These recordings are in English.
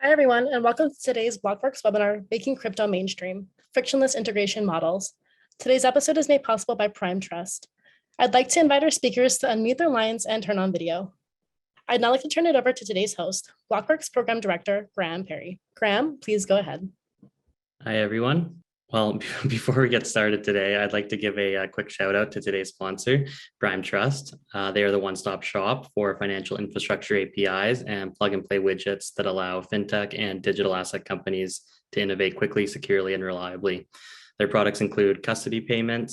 Hi, everyone, and welcome to today's Blockworks webinar, Making Crypto Mainstream, Frictionless Integration Models. Today's episode is made possible by Prime Trust. I'd like to invite our speakers to unmute their lines and turn on video. I'd now like to turn it over to today's host, Blockworks Program Director, Graham Perry. Graham, please go ahead. Hi, everyone. Well, before we get started today, I'd like to give a quick shout out to today's sponsor, Prime Trust. They are the one-stop shop for financial infrastructure APIs and plug-and-play widgets that allow fintech and digital asset companies to innovate quickly, securely, and reliably. Their products include custody, payment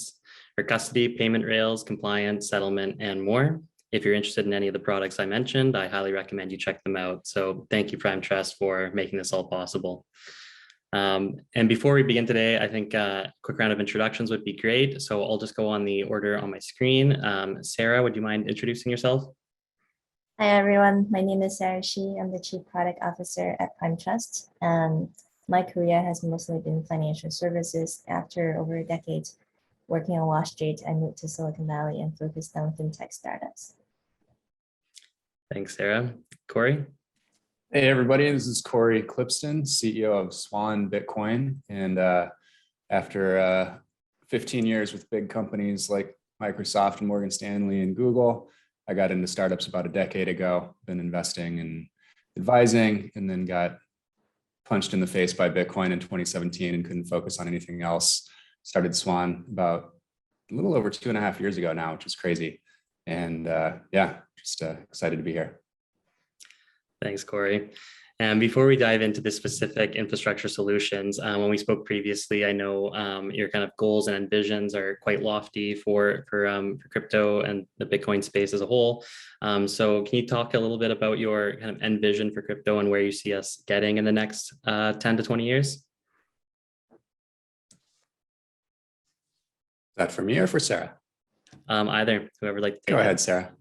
rails, compliance, settlement, and more. If you're interested in any of the products I mentioned, I highly recommend you check them out. So thank you, Prime Trust, for making this all possible. And before we begin today, I think a quick round of introductions would be great. So I'll just go on the order on my screen. Sarah, would you mind introducing yourself? Hi, everyone. My name is Sarah Shi. I'm the Chief Product Officer at Prime Trust. My career has mostly been financial services. After over a decade working on Wall Street, I moved to Silicon Valley and focused on fintech startups. Thanks, Sarah. Corey? Hey, everybody, this is Corey Clipston, CEO of Swan Bitcoin. And after 15 years with big companies like Microsoft and Morgan Stanley and Google, I got into startups about a decade ago, been investing and advising, and then got punched in the face by Bitcoin in 2017 and couldn't focus on anything else. Started Swan about a little over 2.5 years ago now, which is crazy. And yeah, just excited to be here. Thanks, Corey. And before we dive into the specific infrastructure solutions, when we spoke previously, I know your kind of goals and visions are quite lofty for crypto and the Bitcoin space as a whole. So can you talk a little bit about your kind of end vision for crypto and where you see us getting in the next 10 to 20 years? Is that for me or for Sarah? Either, whoever would like to take Go ahead, Sarah.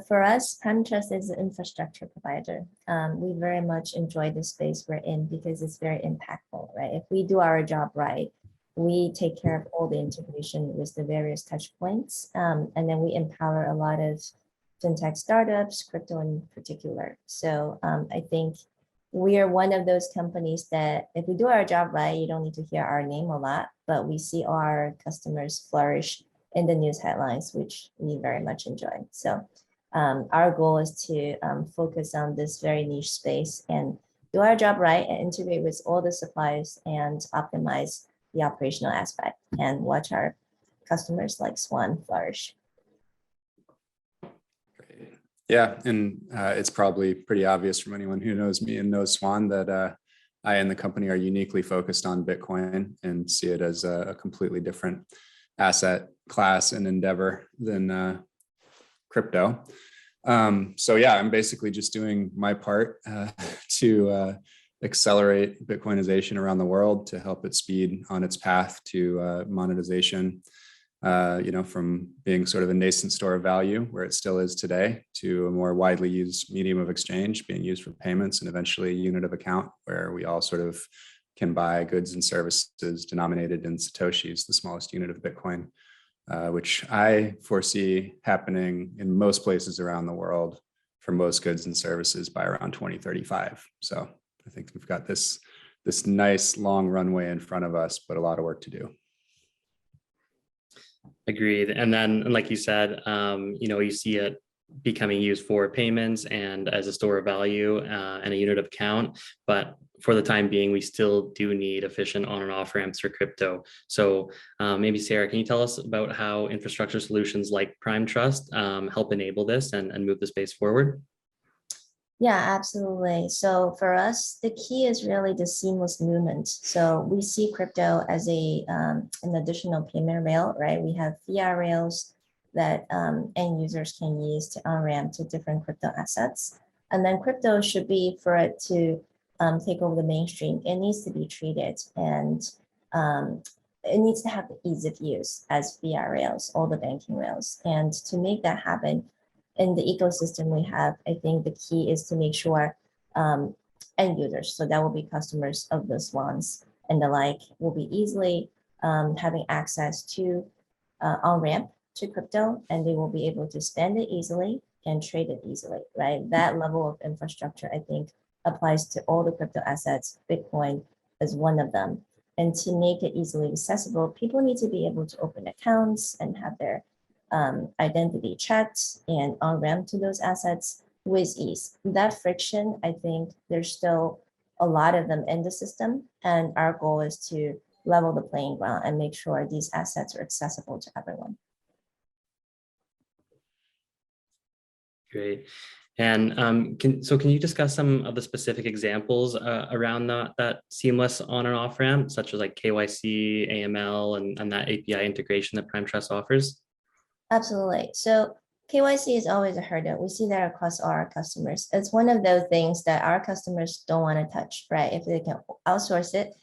For us, Prime Trust is an infrastructure provider. We very much enjoy the space we're in because it's very impactful, right? If we do our job right, we take care of all the integration with the various touch points, and then we empower a lot of fintech startups, crypto in particular. So I think we are one of those companies that if we do our job right, you don't need to hear our name a lot, but we see our customers flourish in the news headlines, which we very much enjoy. So our goal is to focus on this very niche space and do our job right and integrate with all the suppliers and optimize the operational aspect and watch our customers like Swan flourish. Yeah, and it's probably pretty obvious from anyone who knows me and knows Swan that I and the company are uniquely focused on Bitcoin and see it as a completely different asset class and endeavor than crypto. So yeah, I'm basically just doing my part to accelerate Bitcoinization around the world to help it speed on its path to monetization, from being sort of a nascent store of value where it still is today to a more widely used medium of exchange being used for payments and eventually a unit of account where we all sort of can buy goods and services denominated in Satoshis, the smallest unit of Bitcoin, which I foresee happening in most places around the world for most goods and services by around 2035. So I think we've got this nice long runway in front of us, but a lot of work to do. Agreed. And then, like you said, you see it becoming used for payments and as a store of value and a unit of account. But for the time being, we still do need efficient on and off ramps for crypto. So maybe Sarah, can you tell us about how infrastructure solutions like Prime Trust help enable this and move the space forward? Yeah, absolutely. So for us, the key is really the seamless movement. So we see crypto as an additional payment rail, right? We have fiat rails that end users can use to on-ramp to different crypto assets. And then crypto should be, for it to take over the mainstream, it needs to be treated and it needs to have the ease of use as fiat rails, all the banking rails. And to make that happen in the ecosystem we have, I think the key is to make sure end users, so that will be customers of the Swans and the like, will be easily having access to on-ramp to crypto, and they will be able to spend it easily and trade it easily, right? That level of infrastructure, I think, applies to all the crypto assets. Bitcoin is one of them. And to make it easily accessible, people need to be able to open accounts and have their identity checked and on-ramp to those assets with ease. That friction, I think there's still a lot of them in the system. And our goal is to level the playing ground and make sure these assets are accessible to everyone. Great. And can you discuss some of the specific examples around that seamless on and off ramp, such as like KYC, AML, and that API integration that Prime Trust offers? Absolutely. So KYC is always a hurdle. We see that across all our customers. It's one of those things that our customers don't want to touch, right? If they can outsource it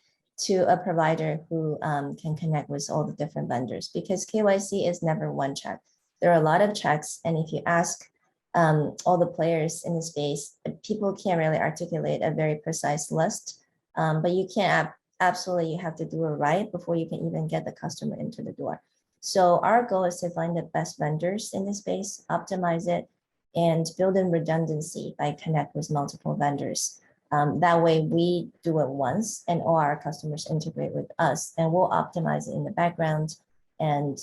to a provider who can connect with all the different vendors, because KYC is never one check. There are a lot of checks, and if you ask all the players in the space, people can't really articulate a very precise list, but you can't absolutely, you have to do it right before you can even get the customer into the door. So our goal is to find the best vendors in the space, optimize it, and build in redundancy by connect with multiple vendors. That way we do it once and all our customers integrate with us, and we'll optimize it in the background and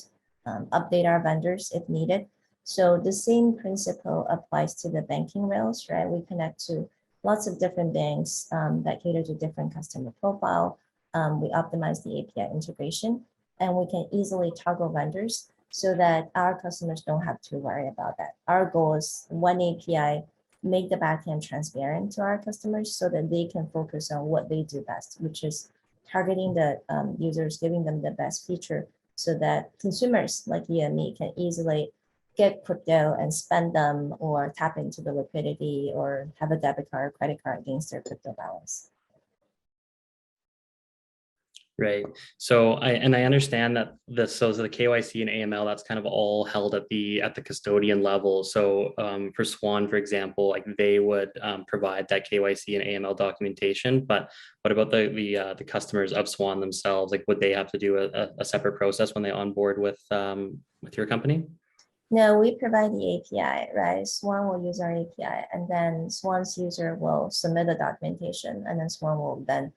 update our vendors if needed. So the same principle applies to the banking rails, right? We connect to lots of different banks that cater to different customer profile. We optimize the API integration, and we can easily toggle vendors so that our customers don't have to worry about that. Our goal is one API, make the backend transparent to our customers so that they can focus on what they do best, which is targeting the users, giving them the best feature so that consumers like you and me can easily get crypto and spend them or tap into the liquidity or have a debit card or credit card against their crypto balance. Right. So I understand that the KYC and AML, that's kind of all held at the custodian level. So for Swan, for example, like they would provide that KYC and AML documentation. But what about the customers of Swan themselves? Like, would they have to do a separate process when they onboard with your company? No, we provide the API, right? Swan will use our API, and then Swan's user will submit the documentation, and then Swan will then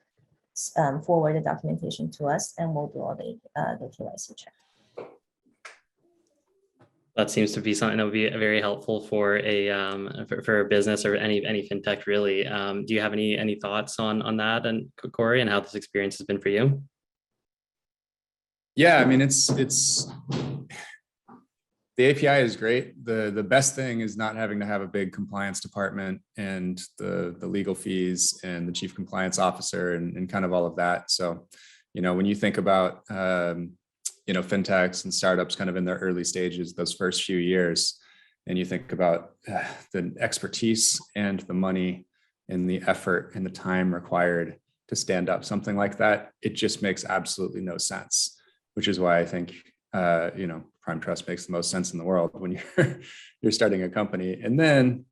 forward the documentation to us, and we'll do all the KYC check. That seems to be something that would be very helpful for a business or any fintech really. Do you have any thoughts on that, and Corey, and how this experience has been for you? Yeah, I mean, it's the API is great. The best thing is not having to have a big compliance department and the legal fees and the chief compliance officer and kind of all of that. So, when you think about, fintechs and startups kind of in their early stages, those first few years, and you think about the expertise and the money and the effort and the time required to stand up something like that, it just makes absolutely no sense, which is why I think, Prime Trust makes the most sense in the world when you're starting a company. And then,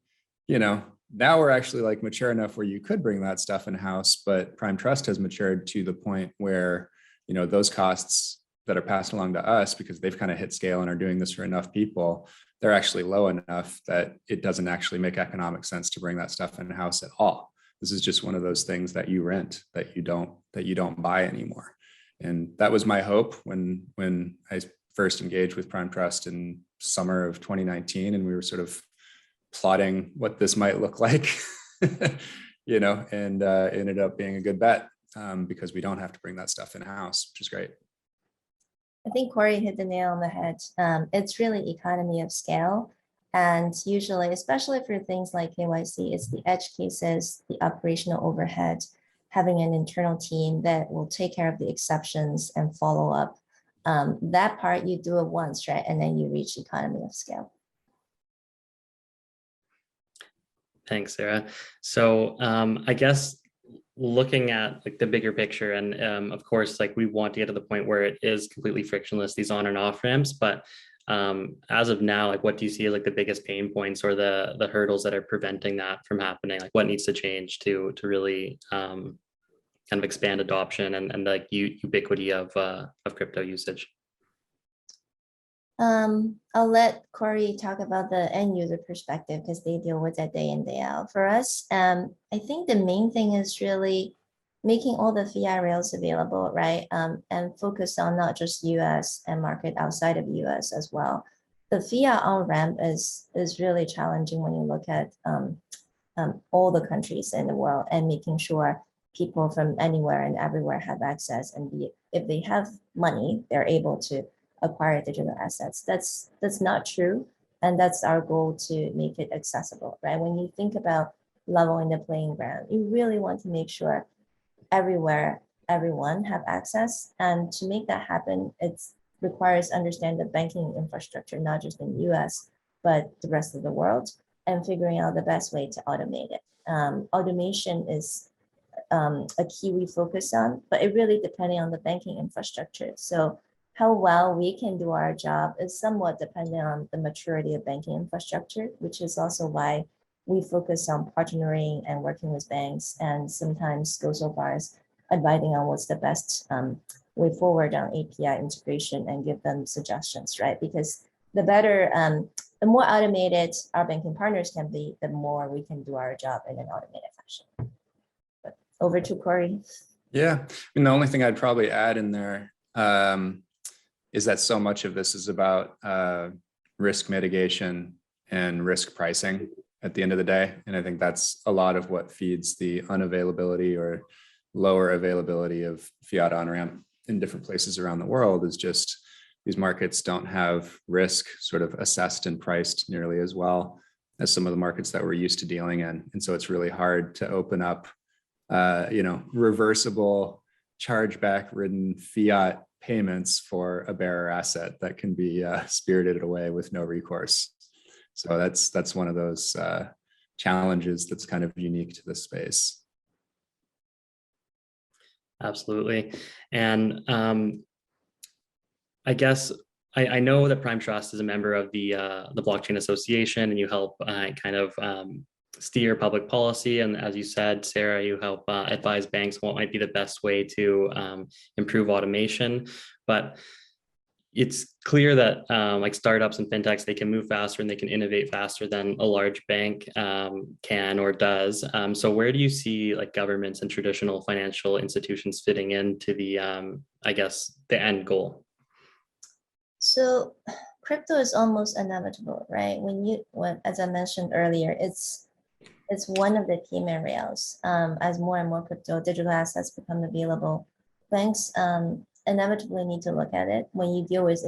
now we're actually like mature enough where you could bring that stuff in house, but Prime Trust has matured to the point where, those costs that are passed along to us because they've kind of hit scale and are doing this for enough people, they're actually low enough that it doesn't actually make economic sense to bring that stuff in house at all. This is just one of those things that you rent, that you don't buy anymore. And that was my hope when I first engaged with Prime Trust in summer of 2019, and we were sort of plotting what this might look like, and ended up being a good bet because we don't have to bring that stuff in house, which is great. I think Corey hit the nail on the head. It's really economy of scale. And usually, especially for things like KYC, it's the edge cases, the operational overhead, having an internal team that will take care of the exceptions and follow up. That part you do it once, right? And then you reach economy of scale. Thanks, Sarah. So I guess looking at like the bigger picture, and of course, like we want to get to the point where it is completely frictionless, these on and off ramps. But as of now, like what do you see as like the biggest pain points or the hurdles that are preventing that from happening? Like what needs to change to really kind of expand adoption and like ubiquity of crypto usage? I'll let Corey talk about the end user perspective because they deal with that day in, day out. For us, I think the main thing is really making all the fiat rails available, right? And focus on not just US and market outside of US as well. The fiat on-ramp is really challenging when you look at all the countries in the world and making sure people from anywhere and everywhere have access and if they have money, they're able to acquire digital assets. That's not true. And that's our goal to make it accessible, right? When you think about leveling the playing ground, you really want to make sure everywhere, everyone have access. And to make that happen, it requires understand the banking infrastructure, not just in the US, but the rest of the world, and figuring out the best way to automate it. Automation is a key we focus on, but it really depending on the banking infrastructure. So how well we can do our job is somewhat dependent on the maturity of banking infrastructure, which is also why we focus on partnering and working with banks and sometimes go so far as advising on what's the best way forward on API integration and give them suggestions, right? Because the better, the more automated our banking partners can be, the more we can do our job in an automated fashion. But over to Corey. Yeah, I mean, the only thing I'd probably add in there is that so much of this is about risk mitigation and risk pricing at the end of the day. And I think that's a lot of what feeds the unavailability or lower availability of fiat on-ramp in different places around the world is just these markets don't have risk sort of assessed and priced nearly as well as some of the markets that we're used to dealing in. And so it's really hard to open up, reversible chargeback ridden fiat payments for a bearer asset that can be spirited away with no recourse. So that's one of those challenges that's kind of unique to this space. Absolutely. And I guess I know that Prime Trust is a member of the Blockchain Association, and you help kind of steer public policy. And as you said, Sarah, you help advise banks what might be the best way to improve automation. But it's clear that like startups and fintechs, they can move faster and they can innovate faster than a large bank can or does. So where do you see like governments and traditional financial institutions fitting into the, I guess, the end goal? So crypto is almost inevitable, right? As I mentioned earlier, it's one of the key main rails. As more and more crypto digital assets become available, banks inevitably need to look at it. When you deal with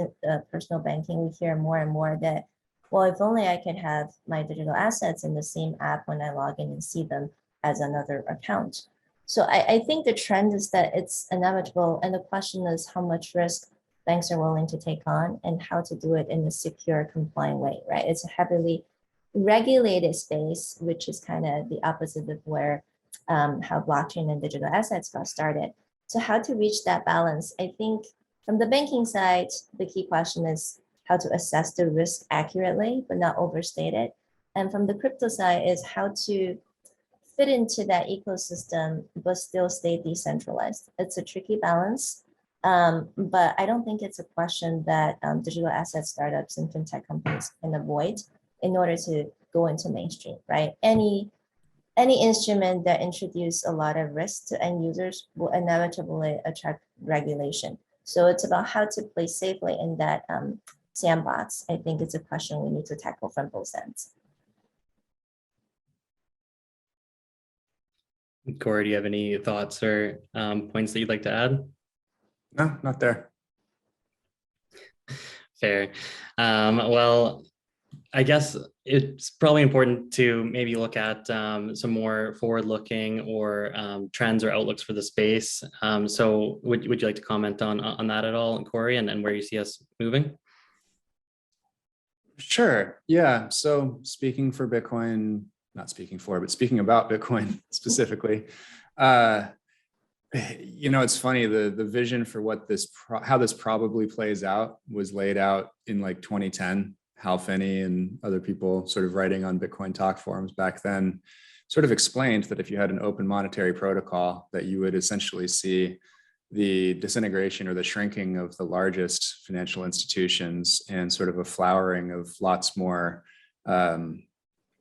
personal banking, we hear more and more that, well, if only I could have my digital assets in the same app when I log in and see them as another account. So I think the trend is that it's inevitable. And the question is how much risk banks are willing to take on and how to do it in a secure, compliant way, right? It's a heavily regulated space, which is kind of the opposite of where how blockchain and digital assets got started. So how to reach that balance? I think from the banking side, the key question is how to assess the risk accurately, but not overstate it. And from the crypto side is how to fit into that ecosystem, but still stay decentralized. It's a tricky balance. But I don't think it's a question that digital asset startups and fintech companies can avoid in order to go into mainstream, right? Any instrument that introduces a lot of risk to end users will inevitably attract regulation. So it's about how to play safely in that sandbox. I think it's a question we need to tackle from both ends. Corey, do you have any thoughts or points that you'd like to add? No, not there. Fair. Well, I guess it's probably important to maybe look at some more forward-looking or trends or outlooks for the space. So would you like to comment on that at all, Corey, and where you see us moving? Sure. Yeah. So speaking for Bitcoin, not speaking for, but speaking about Bitcoin specifically, it's funny, the vision for what how this probably plays out was laid out in like 2010. Hal Finney and other people sort of writing on Bitcoin talk forums back then sort of explained that if you had an open monetary protocol, that you would essentially see the disintegration or the shrinking of the largest financial institutions and sort of a flowering of lots more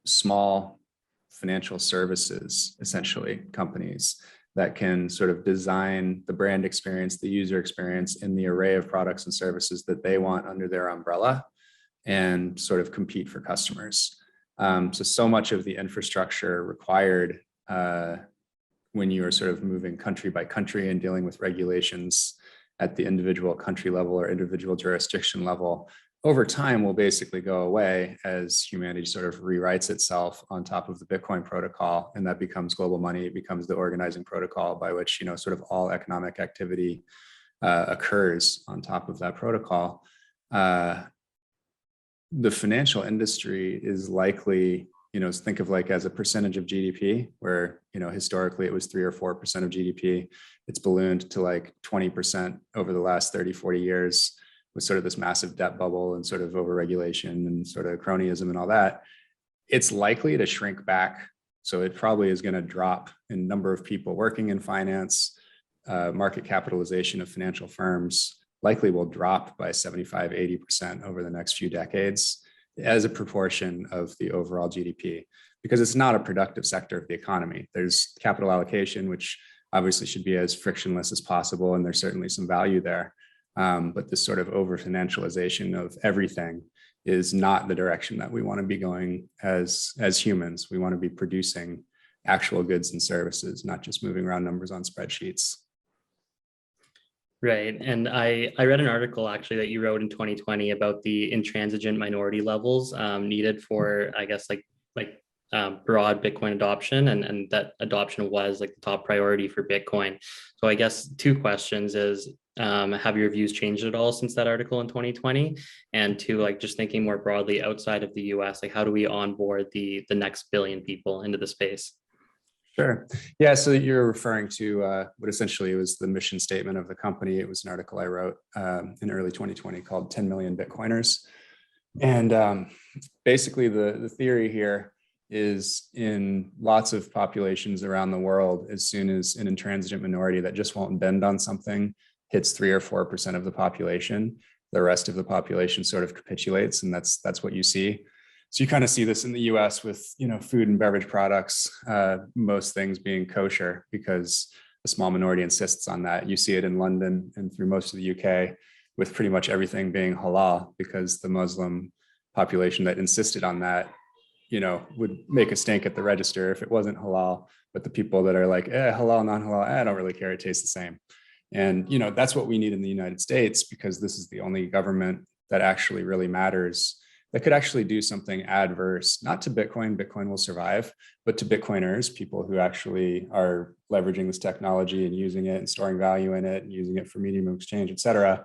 small financial services, essentially companies that can sort of design the brand experience, the user experience in the array of products and services that they want under their umbrella and sort of compete for customers. So much of the infrastructure required when you are sort of moving country by country and dealing with regulations at the individual country level or individual jurisdiction level, over time will basically go away as humanity sort of rewrites itself on top of the Bitcoin protocol, and that becomes global money. It becomes the organizing protocol by which, you know, sort of all economic activity occurs on top of that protocol. The financial industry is likely, you know, think of like as a percentage of GDP, where, you know, historically it was 3 or 4% of GDP. It's ballooned to like 20% over the last 30, 40 years with sort of this massive debt bubble and sort of overregulation and sort of cronyism and all that. It's likely to shrink back. So it probably is going to drop in number of people working in finance. Market capitalization of financial firms likely will drop by 75, 80% over the next few decades as a proportion of the overall GDP, because it's not a productive sector of the economy. There's capital allocation, which obviously should be as frictionless as possible, and there's certainly some value there. But this sort of over financialization of everything is not the direction that we want to be going as humans. We want to be producing actual goods and services, not just moving around numbers on spreadsheets. Right. And I read an article actually that you wrote in 2020 about the intransigent minority levels needed for, I guess, broad Bitcoin adoption, and that adoption was like the top priority for Bitcoin. So I guess two questions is, have your views changed at all since that article in 2020? And two, like just thinking more broadly outside of the US, like how do we onboard the next billion people into the space? Sure. Yeah. So you're referring to what essentially was the mission statement of the company. It was an article I wrote in early 2020 called 10 Million Bitcoiners. And basically the theory here is in lots of populations around the world, as soon as an intransigent minority that just won't bend on something hits 3 or 4% of the population, the rest of the population sort of capitulates. And that's what you see. So you kind of see this in the US with, you know, food and beverage products, most things being kosher because a small minority insists on that. You see it in London and through most of the UK with pretty much everything being halal because the Muslim population that insisted on that, you know, would make a stink at the register if it wasn't halal. But the people that are like, halal, non-halal, I don't really care. It tastes the same. And, you know, that's what we need in the United States because this is the only government that actually really matters, that could actually do something adverse, not to Bitcoin, Bitcoin will survive, but to Bitcoiners, people who actually are leveraging this technology and using it and storing value in it and using it for medium of exchange, et cetera.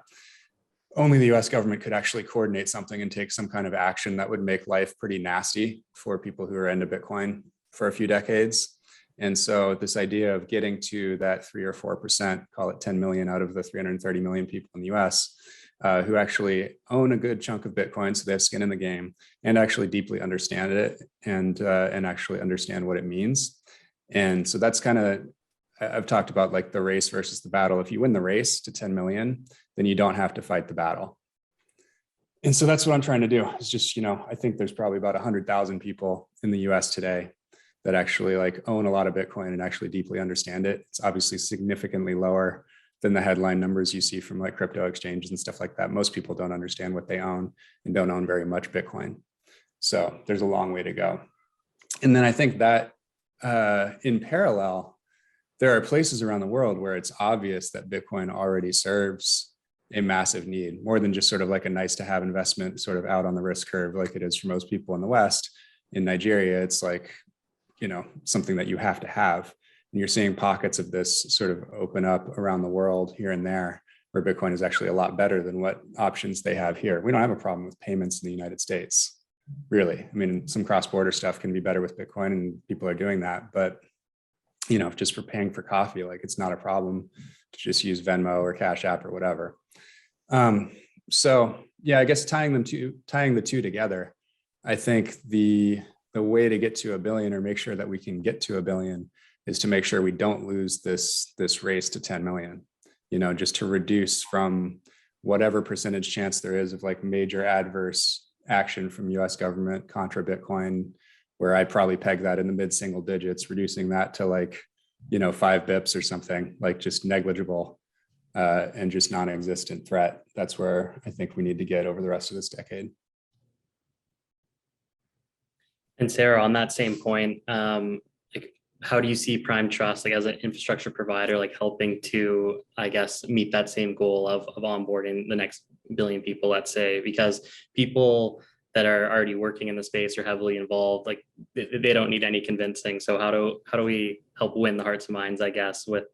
Only the US government could actually coordinate something and take some kind of action that would make life pretty nasty for people who are into Bitcoin for a few decades. And so this idea of getting to that 3 or 4%, call it 10 million out of the 330 million people in the US, who actually own a good chunk of Bitcoin, so they have skin in the game and actually deeply understand it and actually understand what it means. And so that's kind of, I've talked about like the race versus the battle. If you win the race to 10 million, then you don't have to fight the battle. And so that's what I'm trying to do. It's just, you know, I think there's probably about 100,000 people in the US today that actually like own a lot of Bitcoin and actually deeply understand it. It's obviously significantly lower than the headline numbers you see from like crypto exchanges and stuff like that. Most people don't understand what they own and don't own very much Bitcoin. So there's a long way to go. And then I think that in parallel, there are places around the world where it's obvious that Bitcoin already serves a massive need, more than just sort of like a nice to have investment sort of out on the risk curve like it is for most people in the West. In Nigeria, it's like, you know, something that you have to have. And you're seeing pockets of this sort of open up around the world here and there, where Bitcoin is actually a lot better than what options they have here. We don't have a problem with payments in the United States, really. I mean, some cross-border stuff can be better with Bitcoin and people are doing that. But, you know, just for paying for coffee, like it's not a problem to just use Venmo or Cash App or whatever. So yeah, I guess tying the two together, I think the way to get to a billion or make sure that we can get to a billion is to make sure we don't lose this race to 10 million. just to reduce from whatever percentage chance there is of like major adverse action from US government contra Bitcoin, where I'd probably peg that in the mid single digits, reducing that to like, 5 bips or something, like just negligible and just non-existent threat. That's where I think we need to get over the rest of this decade. And Sarah, on that same point, like, how do you see Prime Trust, like as an infrastructure provider, like helping to, I guess, meet that same goal of onboarding the next billion people, let's say, because people that are already working in the space or heavily involved, like they don't need any convincing. So how do we help win the hearts and minds, I guess, with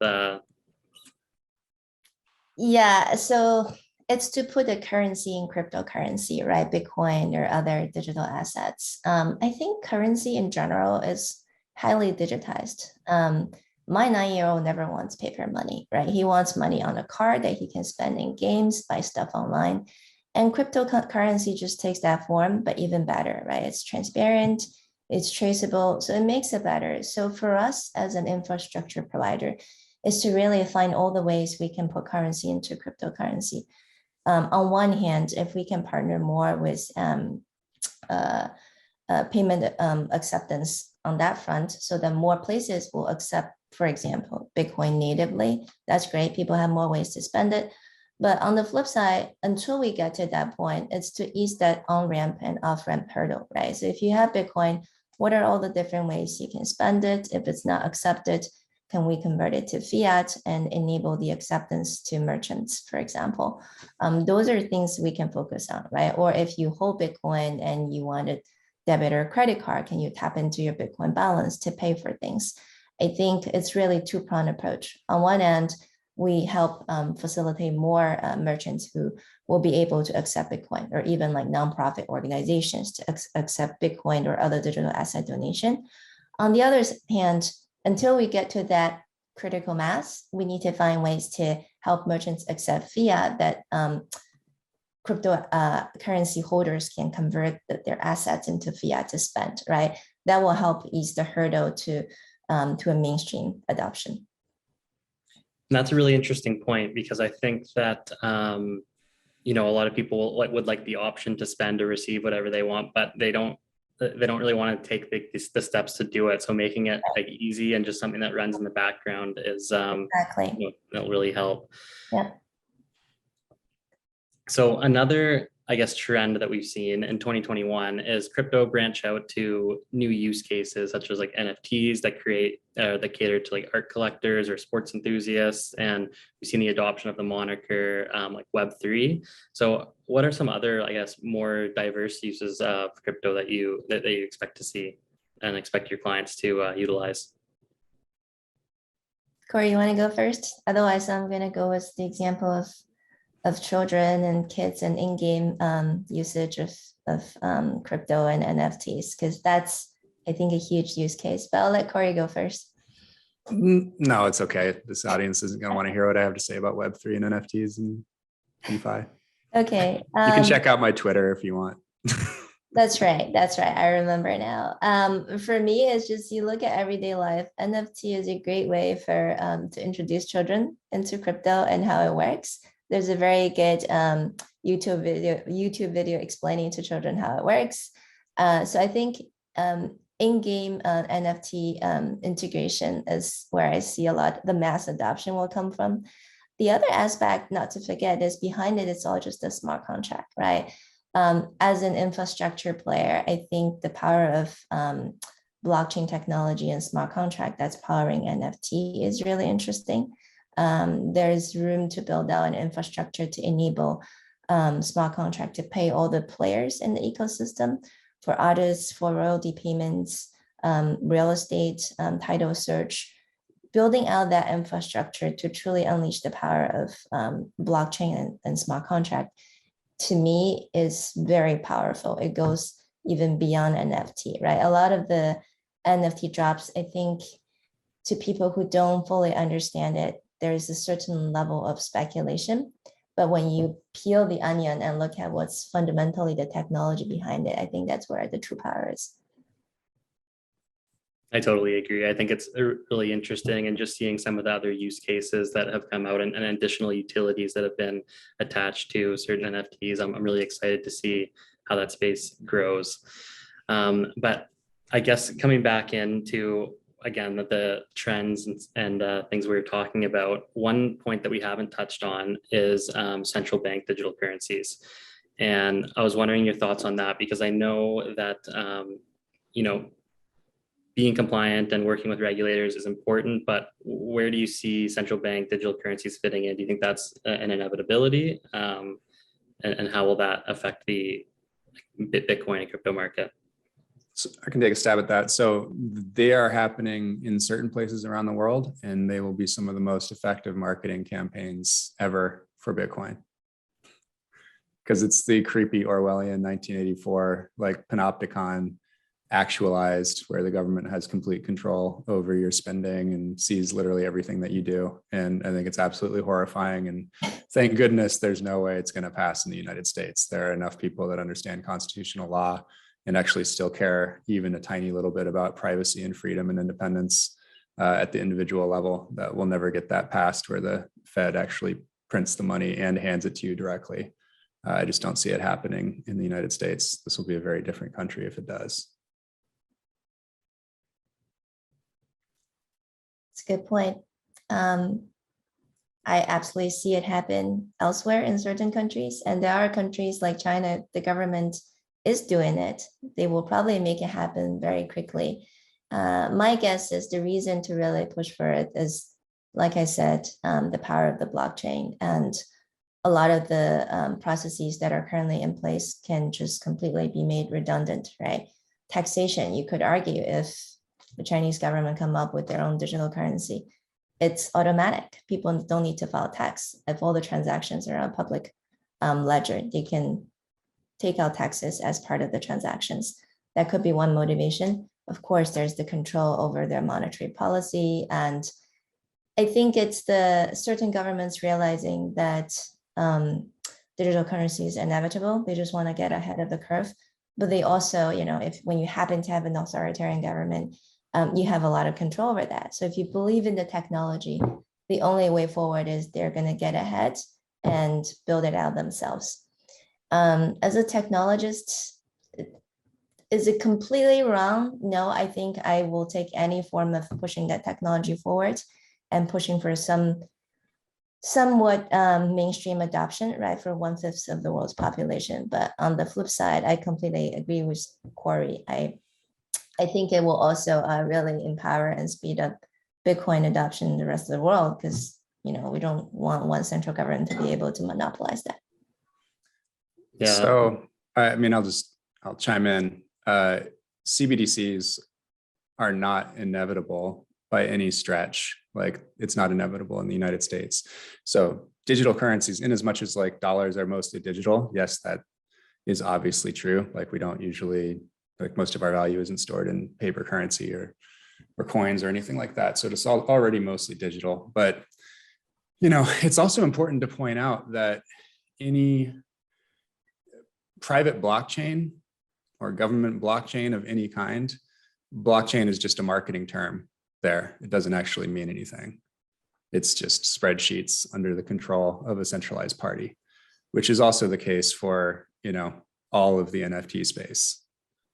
Yeah, so it's to put a currency in cryptocurrency, right? Bitcoin or other digital assets. I think currency in general is highly digitized. My 9-year-old never wants paper money, right? He wants money on a card that he can spend in games, buy stuff online. And cryptocurrency just takes that form, but even better, right? It's transparent, it's traceable, so it makes it better. So for us as an infrastructure provider, is to really find all the ways we can put currency into cryptocurrency. On one hand, if we can partner more with payment acceptance on that front, so that more places will accept, for example, Bitcoin natively, that's great. People have more ways to spend it. But on the flip side, until we get to that point, it's to ease that on-ramp and off-ramp hurdle, right? So if you have Bitcoin, what are all the different ways you can spend it? If it's not accepted, can we convert it to fiat and enable the acceptance to merchants, for example? Those are things we can focus on, right? Or if you hold Bitcoin and you want a debit or credit card, can you tap into your Bitcoin balance to pay for things? I think it's really a two-pronged approach. On one end, we help facilitate more merchants who will be able to accept Bitcoin, or even like nonprofit organizations to accept Bitcoin or other digital asset donation. On the other hand, until we get to that critical mass, we need to find ways to help merchants accept fiat that cryptocurrency holders can convert their assets into fiat to spend, right? That will help ease the hurdle to a mainstream adoption. And that's a really interesting point, because I think that a lot of people would like the option to spend or receive whatever they want, but they don't really want to take the steps to do it. So making it like easy and just something that runs in the background is exactly that'll really help. Yeah. So another, I guess, trend that we've seen in 2021 is crypto branch out to new use cases, such as like NFTs that cater to like art collectors or sports enthusiasts. And we've seen the adoption of the moniker like Web3. So what are some other, I guess, more diverse uses of crypto that you expect to see and expect your clients to utilize? Corey, you want to go first? Otherwise, I'm going to go with the example of children and kids and in-game usage of crypto and NFTs, because that's, I think, a huge use case. But I'll let Corey go first. No, it's okay. This audience isn't going to want to hear what I have to say about Web3 and NFTs and DeFi. Okay. You can check out my Twitter if you want. That's right. That's right. I remember now. For me, it's just you look at everyday life. NFT is a great way for to introduce children into crypto and how it works. There's a very good YouTube video explaining to children how it works. So I think in-game NFT integration is where I see a lot the mass adoption will come from. The other aspect, not to forget, is behind it, it's all just a smart contract, right? As an infrastructure player, I think the power of blockchain technology and smart contract that's powering NFT is really interesting. There's room to build out an infrastructure to enable smart contract to pay all the players in the ecosystem, for artists, for royalty payments, real estate, title search, building out that infrastructure to truly unleash the power of blockchain and smart contract, to me, is very powerful. It goes even beyond NFT, right? A lot of the NFT drops, I think, to people who don't fully understand it, there is a certain level of speculation. But when you peel the onion and look at what's fundamentally the technology behind it, I think that's where the true power is. I totally agree. I think it's really interesting, and just seeing some of the other use cases that have come out, and additional utilities that have been attached to certain NFTs. I'm really excited to see how that space grows. But I guess coming back into, again, the trends and things we were talking about, one point that we haven't touched on is central bank digital currencies. And I was wondering your thoughts on that, because I know that, being compliant and working with regulators is important, but where do you see central bank digital currencies fitting in? Do you think that's an inevitability? And how will that affect the Bitcoin and crypto market? So I can take a stab at that. So they are happening in certain places around the world, and they will be some of the most effective marketing campaigns ever for Bitcoin. Because it's the creepy Orwellian 1984, like panopticon actualized, where the government has complete control over your spending and sees literally everything that you do. And I think it's absolutely horrifying. And thank goodness there's no way it's going to pass in the United States. There are enough people that understand constitutional law and actually still care even a tiny little bit about privacy and freedom and independence at the individual level, that will never get that passed, where the Fed actually prints the money and hands it to you directly. I just don't see it happening in the United States. This will be a very different country if it does. It's a good point. I absolutely see it happen elsewhere in certain countries. And there are countries like China, the government is doing it. They will probably make it happen very quickly. My guess is the reason to really push for it is, like I said, the power of the blockchain, and a lot of the processes that are currently in place can just completely be made redundant, right? Taxation, you could argue, if the Chinese government come up with their own digital currency, it's automatic. People don't need to file tax. If all the transactions are on public ledger, they can take out taxes as part of the transactions. That could be one motivation. Of course, there's the control over their monetary policy. And I think it's the certain governments realizing that digital currency is inevitable. They just want to get ahead of the curve. But they also, if when you happen to have an authoritarian government, you have a lot of control over that. So if you believe in the technology, the only way forward is they're going to get ahead and build it out themselves. As a technologist, is it completely wrong? No, I think I will take any form of pushing that technology forward and pushing for somewhat mainstream adoption, right, for 1/5 of the world's population. But on the flip side, I completely agree with Corey. I think it will also really empower and speed up Bitcoin adoption in the rest of the world, because we don't want one central government to be able to monopolize that. Yeah. So I mean, I'll chime in. CBDCs are not inevitable by any stretch. Like, it's not inevitable in the United States. So digital currencies, in as much as like dollars are mostly digital, yes, that is obviously true. Like, we don't usually, like, most of our value isn't stored in paper currency or coins or anything like that. So it's already mostly digital. But it's also important to point out that any private blockchain or government blockchain of any kind, blockchain is just a marketing term there. It doesn't actually mean anything. It's just spreadsheets under the control of a centralized party, which is also the case for, all of the NFT space.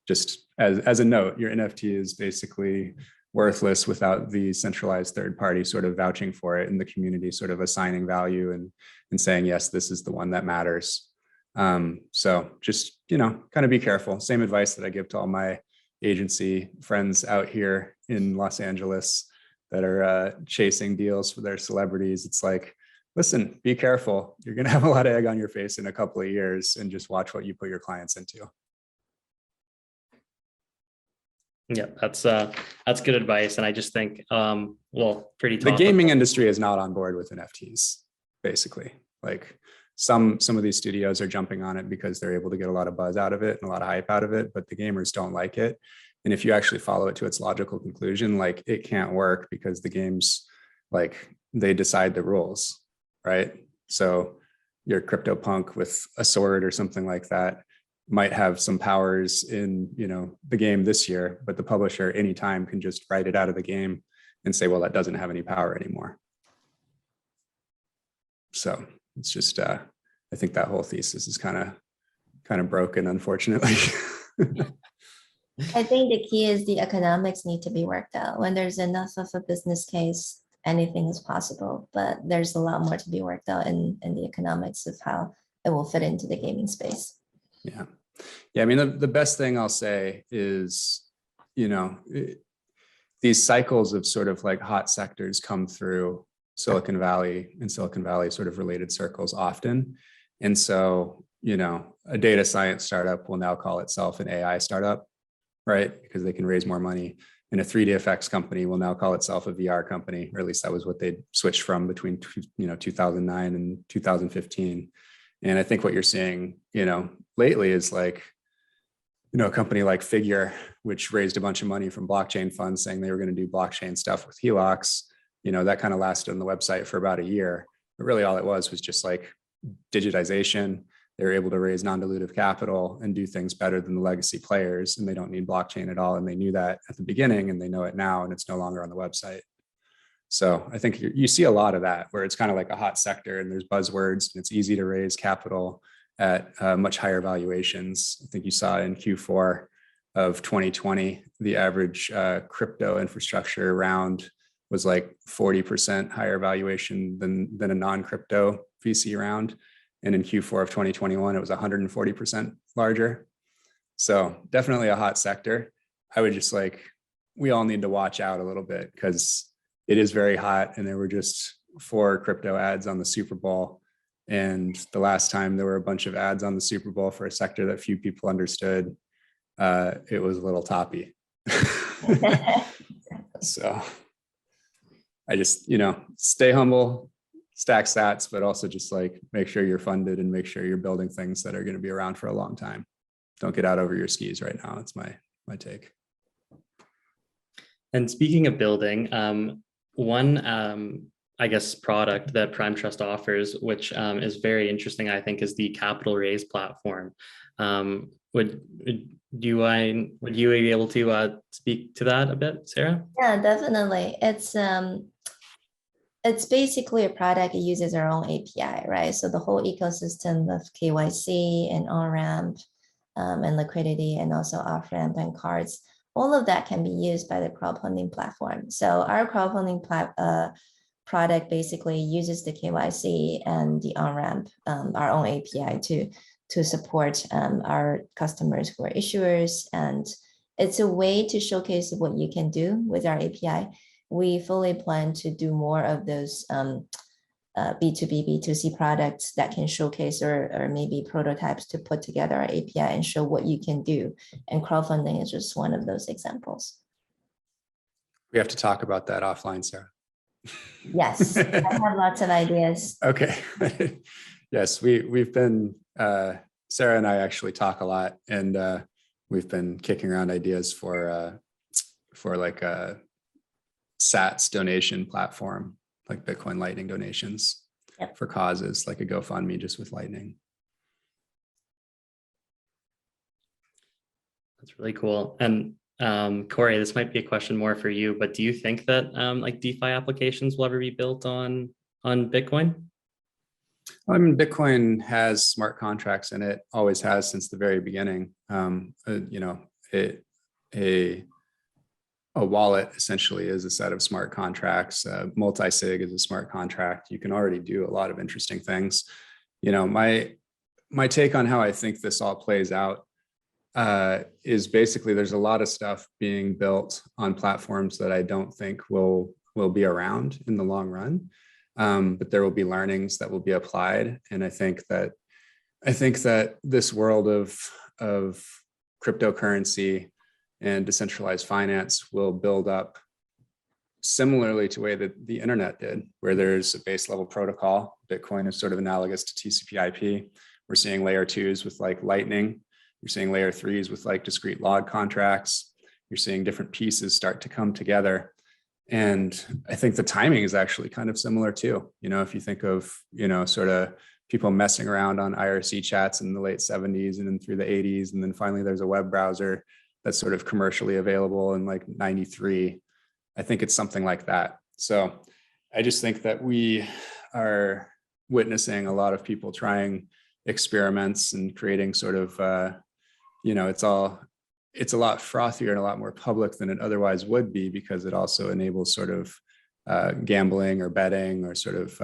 Just as a note, your NFT is basically worthless without the centralized third party sort of vouching for it, and the community sort of assigning value and saying, yes, this is the one that matters. So just, kind of be careful. Same advice that I give to all my agency friends out here in Los Angeles that are chasing deals for their celebrities. It's like, listen, be careful. You're going to have a lot of egg on your face in a couple of years, and just watch what you put your clients into. Yeah, that's good advice. And I just think, pretty topical. The gaming industry is not on board with NFTs, basically. Like, some of these studios are jumping on it because they're able to get a lot of buzz out of it and a lot of hype out of it, but the gamers don't like it. And if you actually follow it to its logical conclusion, like, it can't work because the games, like, they decide the rules, right? So your CryptoPunk with a sword or something like that, might have some powers in, the game this year, but the publisher anytime can just write it out of the game and say, well, that doesn't have any power anymore. So it's just, I think that whole thesis is kind of broken, unfortunately. I think the key is the economics need to be worked out. When there's enough of a business case, anything is possible, but there's a lot more to be worked out in the economics of how it will fit into the gaming space. Yeah. Yeah. I mean, the best thing I'll say is, these cycles of sort of like hot sectors come through Silicon Valley and Silicon Valley sort of related circles often. And so, a data science startup will now call itself an AI startup, right? Because they can raise more money. And a 3D effects company will now call itself a VR company, or at least that was what they switched from between 2009 and 2015. And I think what you're seeing, lately is like, a company like Figure, which raised a bunch of money from blockchain funds saying they were going to do blockchain stuff with HELOCs, that kind of lasted on the website for about a year. But really all it was just like digitization. They were able to raise non-dilutive capital and do things better than the legacy players, and they don't need blockchain at all. And they knew that at the beginning, and they know it now, and it's no longer on the website. So I think you see a lot of that where it's kind of like a hot sector and there's buzzwords and it's easy to raise capital at much higher valuations. I think you saw in Q4 of 2020, the average crypto infrastructure round was like 40% higher valuation than a non-crypto VC round. And in Q4 of 2021, it was 140% larger. So definitely a hot sector. I would just we all need to watch out a little bit because it is very hot. And there were just 4 crypto ads on the Super Bowl. And the last time there were a bunch of ads on the Super Bowl for a sector that few people understood, it was a little toppy. So I just, stay humble, stack sats, but also just make sure you're funded and make sure you're building things that are going to be around for a long time. Don't get out over your skis right now. That's my take. And speaking of building, one I guess product that Prime Trust offers, which is very interesting, I think, is the capital raise platform. Would you be able to speak to that a bit, Sarah? Yeah, definitely. It's basically a product that uses our own API, right? So the whole ecosystem of KYC and on-ramp and liquidity and also off-ramp and cards, all of that can be used by the crowdfunding platform. So our crowdfunding product basically uses the KYC and the on-ramp, our own API to support our customers who are issuers. And it's a way to showcase what you can do with our API. We fully plan to do more of those B2B, B2C products that can showcase or maybe prototypes to put together our API and show what you can do. And crowdfunding is just one of those examples. We have to talk about that offline, Sarah. Yes, I have lots of ideas. Okay. Yes, we've been, Sarah and I actually talk a lot, and we've been kicking around ideas for like a SATs donation platform, like Bitcoin Lightning donations. Yep. For causes, like a GoFundMe just with Lightning. That's really cool. And Corey, this might be a question more for you, but do you think that like DeFi applications will ever be built on Bitcoin? I mean, Bitcoin has smart contracts in it, always has since the very beginning. A wallet essentially is a set of smart contracts. Multi-sig is a smart contract. You can already do a lot of interesting things. My take on how I think this all plays out is basically there's a lot of stuff being built on platforms that I don't think will be around in the long run. But there will be learnings that will be applied. And I think that this world of cryptocurrency and decentralized finance will build up similarly to the way that the internet did, where there's a base level protocol. Bitcoin is sort of analogous to TCP/IP. We're seeing layer 2s with like Lightning. You're seeing layer 3s with like discrete log contracts. You're seeing different pieces start to come together. And I think the timing is actually kind of similar too. If you think of, sort of people messing around on IRC chats in the late 70s and then through the 80s. And then finally there's a web browser that's sort of commercially available in like 93. I think it's something like that. So I just think that we are witnessing a lot of people trying experiments and creating sort of, it's a lot frothier and a lot more public than it otherwise would be, because it also enables sort of gambling or betting or sort of,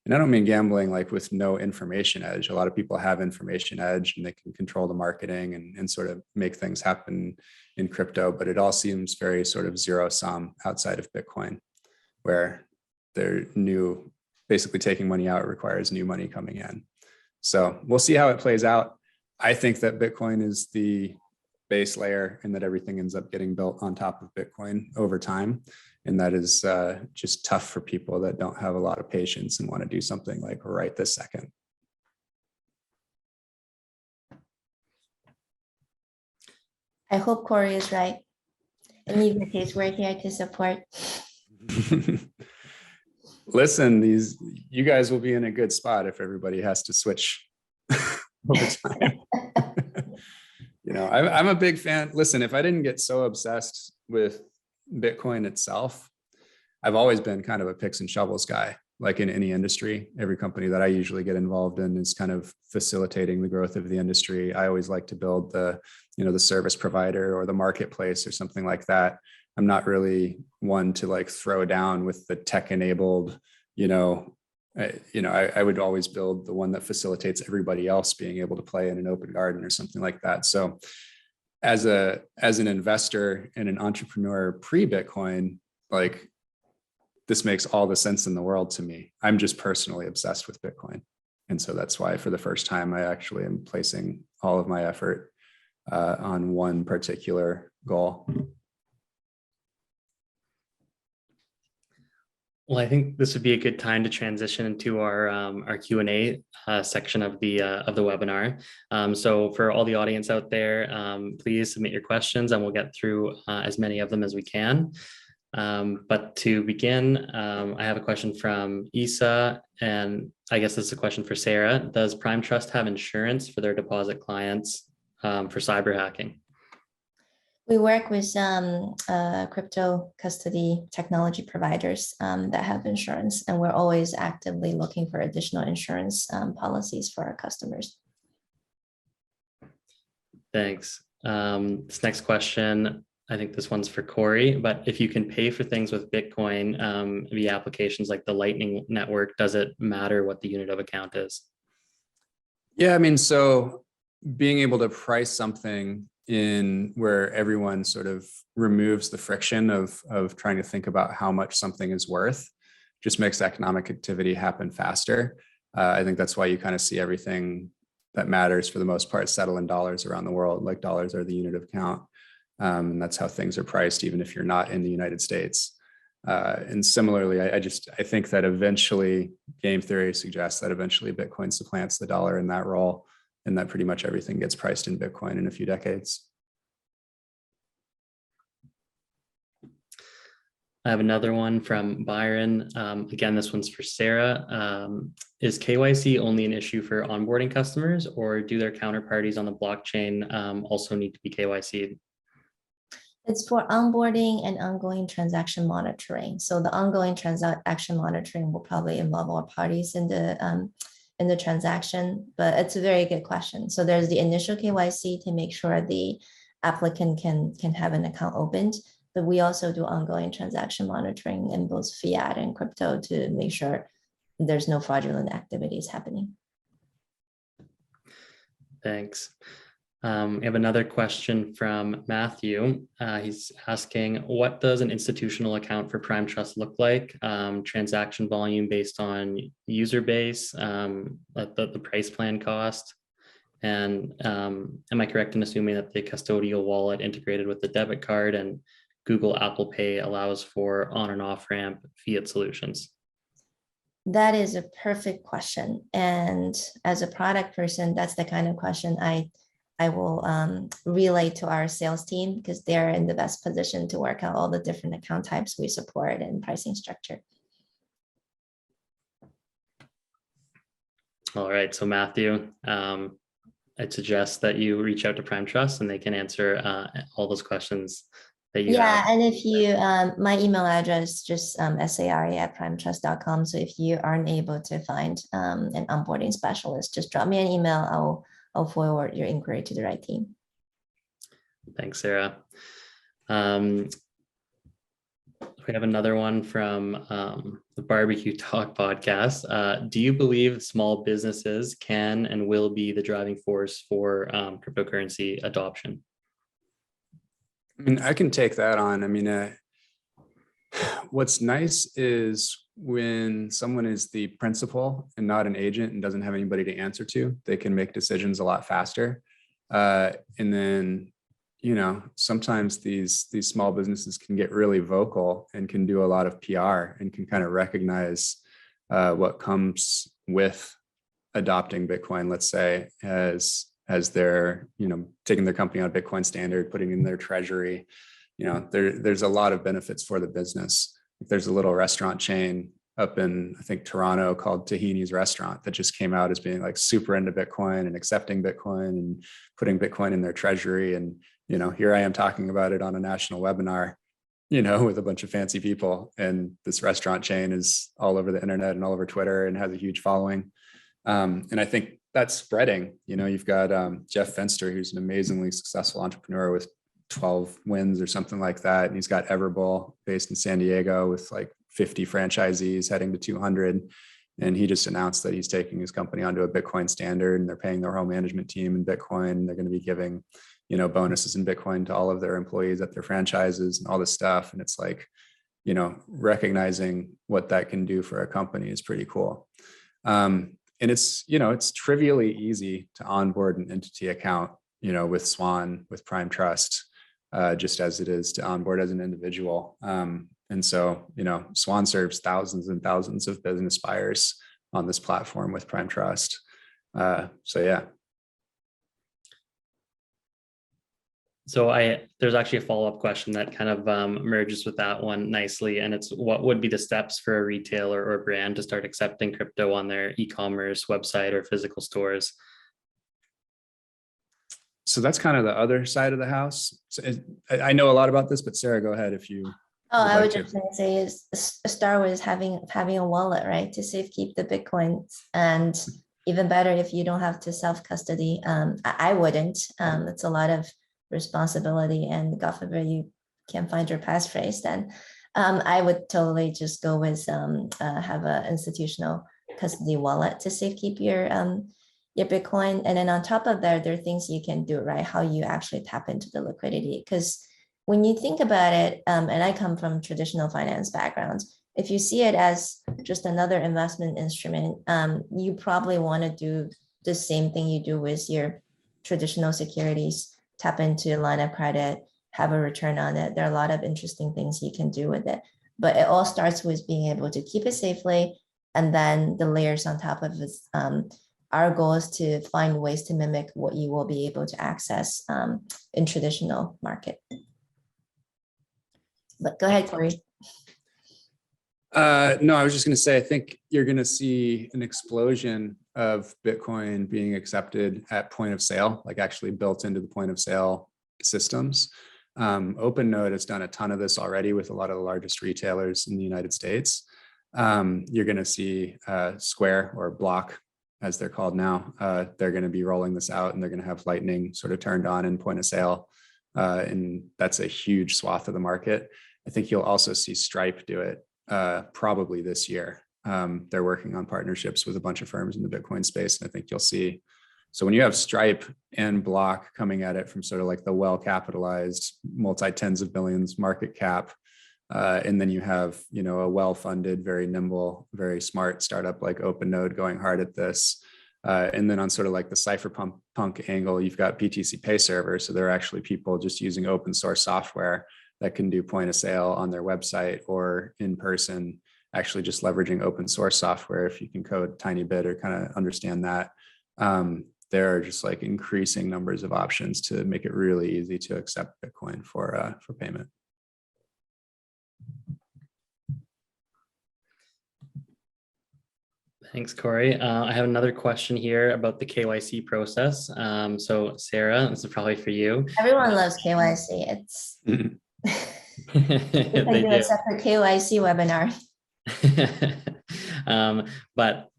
and I don't mean gambling like with no information edge. A lot of people have information edge and they can control the marketing and sort of make things happen in crypto, but it all seems very sort of zero sum outside of Bitcoin, where they're new, basically taking money out requires new money coming in. So we'll see how it plays out. I think that Bitcoin is the base layer and that everything ends up getting built on top of Bitcoin over time. And that is just tough for people that don't have a lot of patience and want to do something like right this second. I hope Corey is right. In either case, we're here to support. Listen, you guys will be in a good spot if everybody has to switch over time. I'm a big fan. Listen, if I didn't get so obsessed with Bitcoin itself, I've always been kind of a picks and shovels guy. Like in any industry, every company that I usually get involved in is kind of facilitating the growth of the industry. I always like to build the service provider or the marketplace or something like that. I'm not really one to like throw down with the tech enabled, I would always build the one that facilitates everybody else being able to play in an open garden or something like that. So as an investor and an entrepreneur pre-Bitcoin, like this makes all the sense in the world to me. I'm just personally obsessed with Bitcoin. And so that's why for the first time, I actually am placing all of my effort on one particular goal. Well, I think this would be a good time to transition into our Q&A section of the webinar. So for all the audience out there, please submit your questions and we'll get through as many of them as we can. But to begin, I have a question from Isa, and I guess this is a question for Sarah. Does Prime Trust have insurance for their deposit clients for cyber hacking? We work with crypto custody technology providers that have insurance, and we're always actively looking for additional insurance policies for our customers. Thanks. This next question, I think this one's for Corey, but if you can pay for things with Bitcoin via applications like the Lightning Network, does it matter what the unit of account is? Yeah, I mean, so being able to price something in where everyone sort of removes the friction of trying to think about how much something is worth just makes economic activity happen faster. I think that's why you kind of see everything that matters for the most part settle in dollars around the world, like dollars are the unit of account. And that's how things are priced, even if you're not in the United States. And similarly, I think that eventually game theory suggests that eventually Bitcoin supplants the dollar in that role, and that pretty much everything gets priced in Bitcoin in a few decades. I have another one from Byron. Again, this one's for Sarah. Is KYC only an issue for onboarding customers, or do their counterparties on the blockchain also need to be KYC'd? It's for onboarding and ongoing transaction monitoring. So the ongoing transaction monitoring will probably involve all parties in the transaction, but it's a very good question. So there's the initial KYC to make sure the applicant can have an account opened, but we also do ongoing transaction monitoring in both fiat and crypto to make sure there's no fraudulent activities happening. Thanks. We have another question from Matthew. He's asking, what does an institutional account for Prime Trust look like? Transaction volume based on user base, the price plan cost. And am I correct in assuming that the custodial wallet integrated with the debit card and Google Apple Pay allows for on and off ramp fiat solutions? That is a perfect question. And as a product person, that's the kind of question I will relay to our sales team, because they're in the best position to work out all the different account types we support and pricing structure. All right. So Matthew, I'd suggest that you reach out to Prime Trust and they can answer all those questions that you Yeah, have. and if you, my email address just sari@primetrust.com. So if you aren't able to find an onboarding specialist, just drop me an email. I'll forward your inquiry to the right team. Thanks, Sarah. We have another one from the Barbecue Talk podcast. Do you believe small businesses can and will be the driving force for cryptocurrency adoption? I mean, I can take that on. I mean, what's nice is when someone is the principal and not an agent and doesn't have anybody to answer to, they can make decisions a lot faster. And then, you know, sometimes these small businesses can get really vocal and can do a lot of PR and can kind of recognize what comes with adopting Bitcoin, let's say, as they're, you know, taking their company on Bitcoin standard, putting in their treasury. You know, there's a lot of benefits for the business. There's a little restaurant chain up in, I think, Toronto called Tahini's Restaurant that just came out as being like super into Bitcoin and accepting Bitcoin and putting Bitcoin in their treasury. And, you know, here I am talking about it on a national webinar, you know, with a bunch of fancy people. And this restaurant chain is all over the internet and all over Twitter and has a huge following. And I think that's spreading. You know, you've got Jeff Fenster, who's an amazingly successful entrepreneur with 12 wins or something like that. And he's got Everbull based in San Diego with like 50 franchisees heading to 200. And he just announced that he's taking his company onto a Bitcoin standard and they're paying their whole management team in Bitcoin. They're going to be giving, you know, bonuses in Bitcoin to all of their employees at their franchises and all this stuff. And it's like, you know, recognizing what that can do for a company is pretty cool. And it's, you know, it's trivially easy to onboard an entity account, you know, with Swan, with Prime Trust, just as it is to onboard as an individual. And so, you know, Swan serves thousands and thousands of business buyers on this platform with Prime Trust. So, yeah. So there's actually a follow-up question that kind of merges with that one nicely. And it's what would be the steps for a retailer or brand to start accepting crypto on their e-commerce website or physical stores? So that's kind of the other side of the house. So I know a lot about this, but Sarah, go ahead if you. Oh, I would just say is start with having a wallet, right, to safekeep the Bitcoins, and even better if you don't have to self-custody. I wouldn't. It's a lot of responsibility, and God forbid you can't find your passphrase, then I would totally just go with have an institutional custody wallet to safekeep your Bitcoin. And then on top of that, there are things you can do, right? How you actually tap into the liquidity. Because when you think about it, and I come from traditional finance backgrounds, if you see it as just another investment instrument, you probably want to do the same thing you do with your traditional securities, tap into a line of credit, have a return on it. There are a lot of interesting things you can do with it, but it all starts with being able to keep it safely. And then the layers on top of it, our goal is to find ways to mimic what you will be able to access in traditional market. But go ahead, Corey. No, I was just going to say, I think you're going to see an explosion of Bitcoin being accepted at point of sale, like actually built into the point of sale systems. OpenNode has done a ton of this already with a lot of the largest retailers in the United States. You're going to see Square or Block, as they're called now. They're going to be rolling this out, and they're going to have Lightning sort of turned on in point of sale. And that's a huge swath of the market. I think you'll also see Stripe do it probably this year. They're working on partnerships with a bunch of firms in the Bitcoin space. And I think you'll see, so when you have Stripe and Block coming at it from sort of like the well-capitalized multi-tens of billions market cap, and then you have, you know, a well-funded, very nimble, very smart startup like OpenNode going hard at this. And then on sort of like the cypherpunk angle, you've got BTC Pay Server. So they're actually people just using open source software that can do point of sale on their website or in person, actually just leveraging open source software. If you can code a tiny bit or kind of understand that, there are just like increasing numbers of options to make it really easy to accept Bitcoin for payment. Thanks, Corey. I have another question here about the KYC process. So Sarah, this is probably for you. Everyone loves KYC. It's I They do do. a separate KYC webinar. But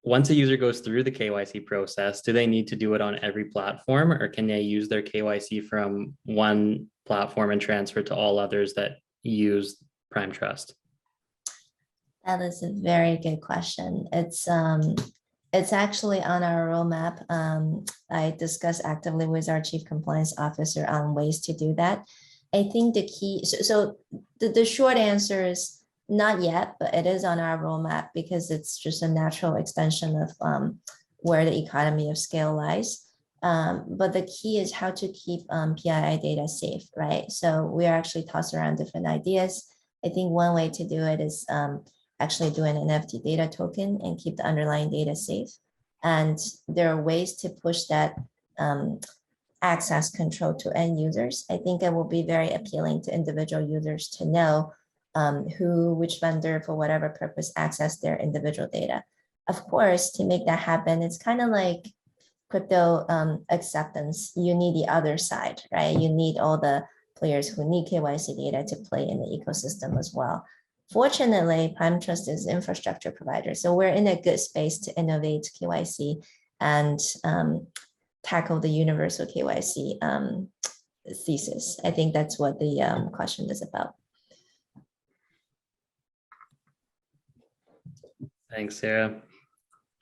once a user goes through the KYC process, do they need to do it on every platform, or can they use their KYC from one platform and transfer to all others that use Prime Trust? That is a very good question. It's actually on our roadmap. I discuss actively with our chief compliance officer on ways to do that. I think the key, so the short answer is not yet, but it is on our roadmap because it's just a natural extension of where the economy of scale lies. But the key is how to keep PII data safe, right? So we are actually tossing around different ideas. I think one way to do it is actually do an NFT data token and keep the underlying data safe. And there are ways to push that access control to end users. I think it will be very appealing to individual users to know which vendor for whatever purpose access their individual data. Of course, to make that happen, it's kind of like crypto acceptance. You need the other side, right? You need all the players who need KYC data to play in the ecosystem as well. Fortunately, Prime Trust is an infrastructure provider, so we're in a good space to innovate KYC and tackle the universal KYC thesis. I think that's what the question is about. Thanks, Sarah.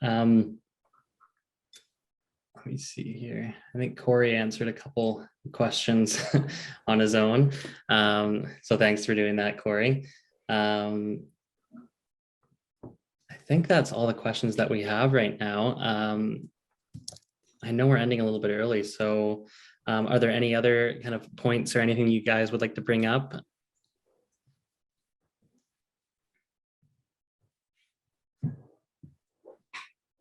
Let me see here. I think Corey answered a couple questions on his own. So thanks for doing that, Corey. I think that's all the questions that we have right now. I know we're ending a little bit early, so are there any other kind of points or anything you guys would like to bring up?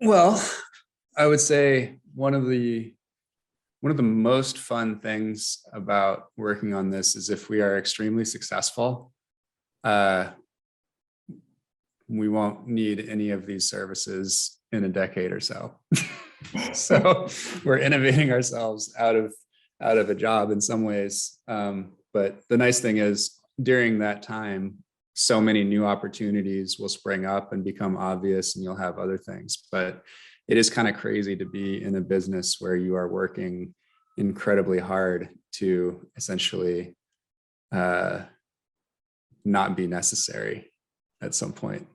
Well, I would say one of the most fun things about working on this is if we are extremely successful, we won't need any of these services in a decade or so. So we're innovating ourselves out of a job in some ways. But the nice thing is during that time, so many new opportunities will spring up and become obvious, and you'll have other things. But it is kind of crazy to be in a business where you are working incredibly hard to essentially not be necessary at some point,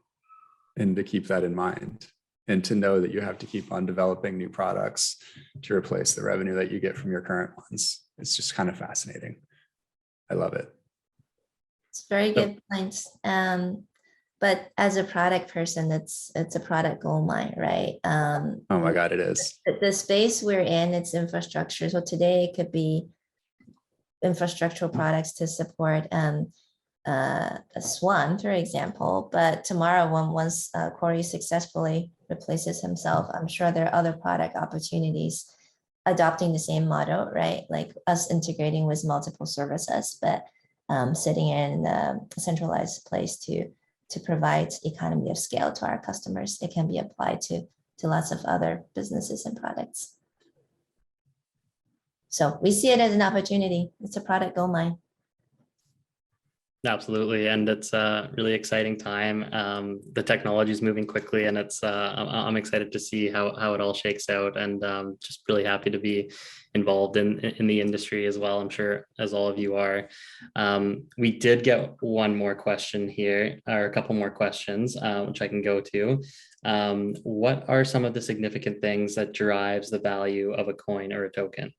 and to keep that in mind, and to know that you have to keep on developing new products to replace the revenue that you get from your current ones. It's just kind of fascinating. I love it. It's very good points. But as a product person, it's a product gold mine, right? Oh my God, it is. The space we're in, it's infrastructure. So today it could be infrastructural products to support a Swan, for example. But tomorrow, once Corey successfully replaces himself, I'm sure there are other product opportunities adopting the same model, right? Like us integrating with multiple services, but sitting in a centralized place to provide economy of scale to our customers. It can be applied to lots of other businesses and products. So we see it as an opportunity. It's a product gold mine. Absolutely, and it's a really exciting time. The technology is moving quickly, and I'm excited to see how it all shakes out, and just really happy to be involved in the industry as well. I'm sure as all of you are. We did get one more question here, or a couple more questions, which I can go to. What are some of the significant things that drives the value of a coin or a token?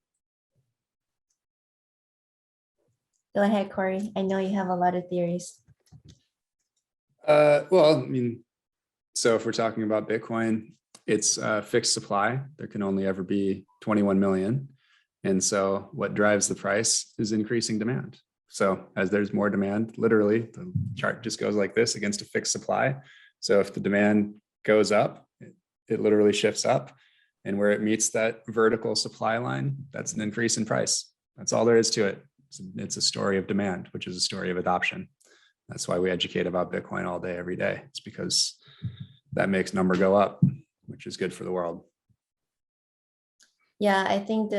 Go ahead, Corey. I know you have a lot of theories. Well, I mean, so if we're talking about Bitcoin, it's a fixed supply. There can only ever be 21 million. And so what drives the price is increasing demand. So as there's more demand, literally the chart just goes like this against a fixed supply. So if the demand goes up, it literally shifts up. And where it meets that vertical supply line, that's an increase in price. That's all there is to it. It's a story of demand, which is a story of adoption. That's why we educate about Bitcoin all day, every day. It's because that makes number go up, which is good for the world. Yeah, I think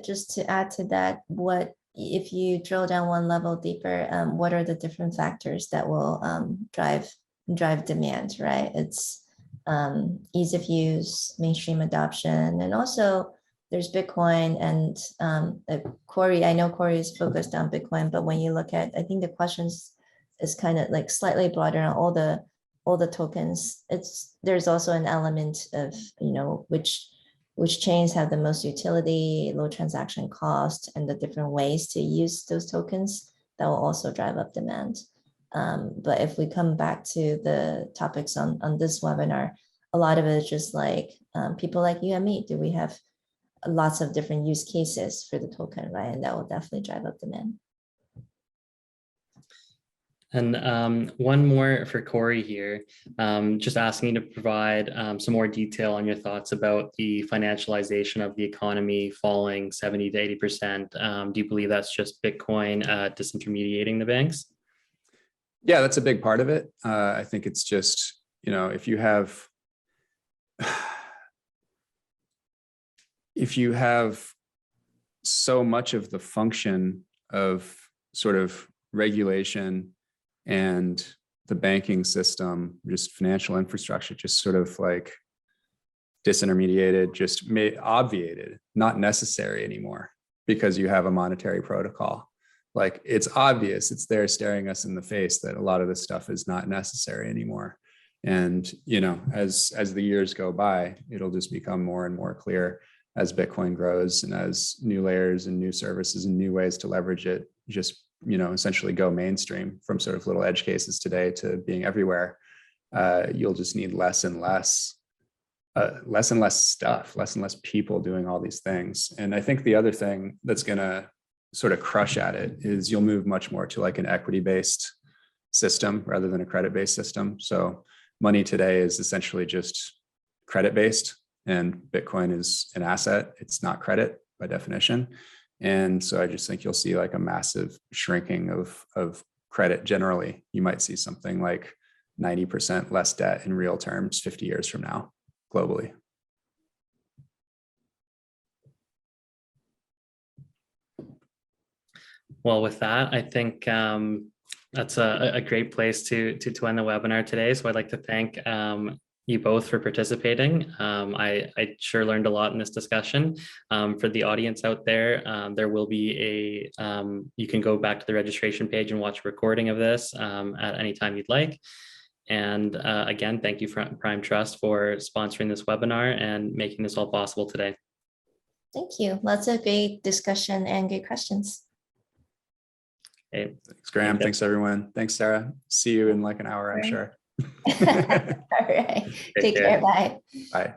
just to add to that, what if you drill down one level deeper, what are the different factors that will drive demand, right? It's ease of use, mainstream adoption, and also there's Bitcoin and Corey. I know Corey is focused on Bitcoin, but when you look at, I think the questions is kind of like slightly broader on all the tokens. There's also an element of, you know, which chains have the most utility, low transaction cost, and the different ways to use those tokens that will also drive up demand. But if we come back to the topics on this webinar, a lot of it is just like people like you and me, do we have lots of different use cases for the token, right? And that will definitely drive up demand. And one more for Corey here, just asking you to provide some more detail on your thoughts about the financialization of the economy falling 70 to 80%. Do you believe that's just Bitcoin disintermediating the banks? Yeah, that's a big part of it. I think it's just, you know, if you have so much of the function of sort of regulation and the banking system, just financial infrastructure, just sort of like disintermediated, just obviated, not necessary anymore because you have a monetary protocol. Like it's obvious, it's there staring us in the face that a lot of this stuff is not necessary anymore. And, you know, as the years go by, it'll just become more and more clear as Bitcoin grows and as new layers and new services and new ways to leverage it just, you know, essentially go mainstream from sort of little edge cases today to being everywhere. You'll just need less and less stuff, less and less people doing all these things. And I think the other thing that's going to sort of crush at it is you'll move much more to like an equity-based system rather than a credit-based system. So money today is essentially just credit-based, and Bitcoin is an asset. It's not credit by definition. And so I just think you'll see like a massive shrinking of credit generally. You might see something like 90% less debt in real terms 50 years from now globally. Well, with that, I think that's a great place to end the webinar today. So I'd like to thank you both for participating. I sure learned a lot in this discussion. For the audience out there, there will be you can go back to the registration page and watch a recording of this at any time you'd like. And again, thank you Prime Trust for sponsoring this webinar and making this all possible today. Thank you. Lots of great discussion and great questions. Okay. Thanks, Graham. Thanks, everyone. Thanks, Sarah. See you in like an hour, I'm sure. All right. Take care. Bye. Bye.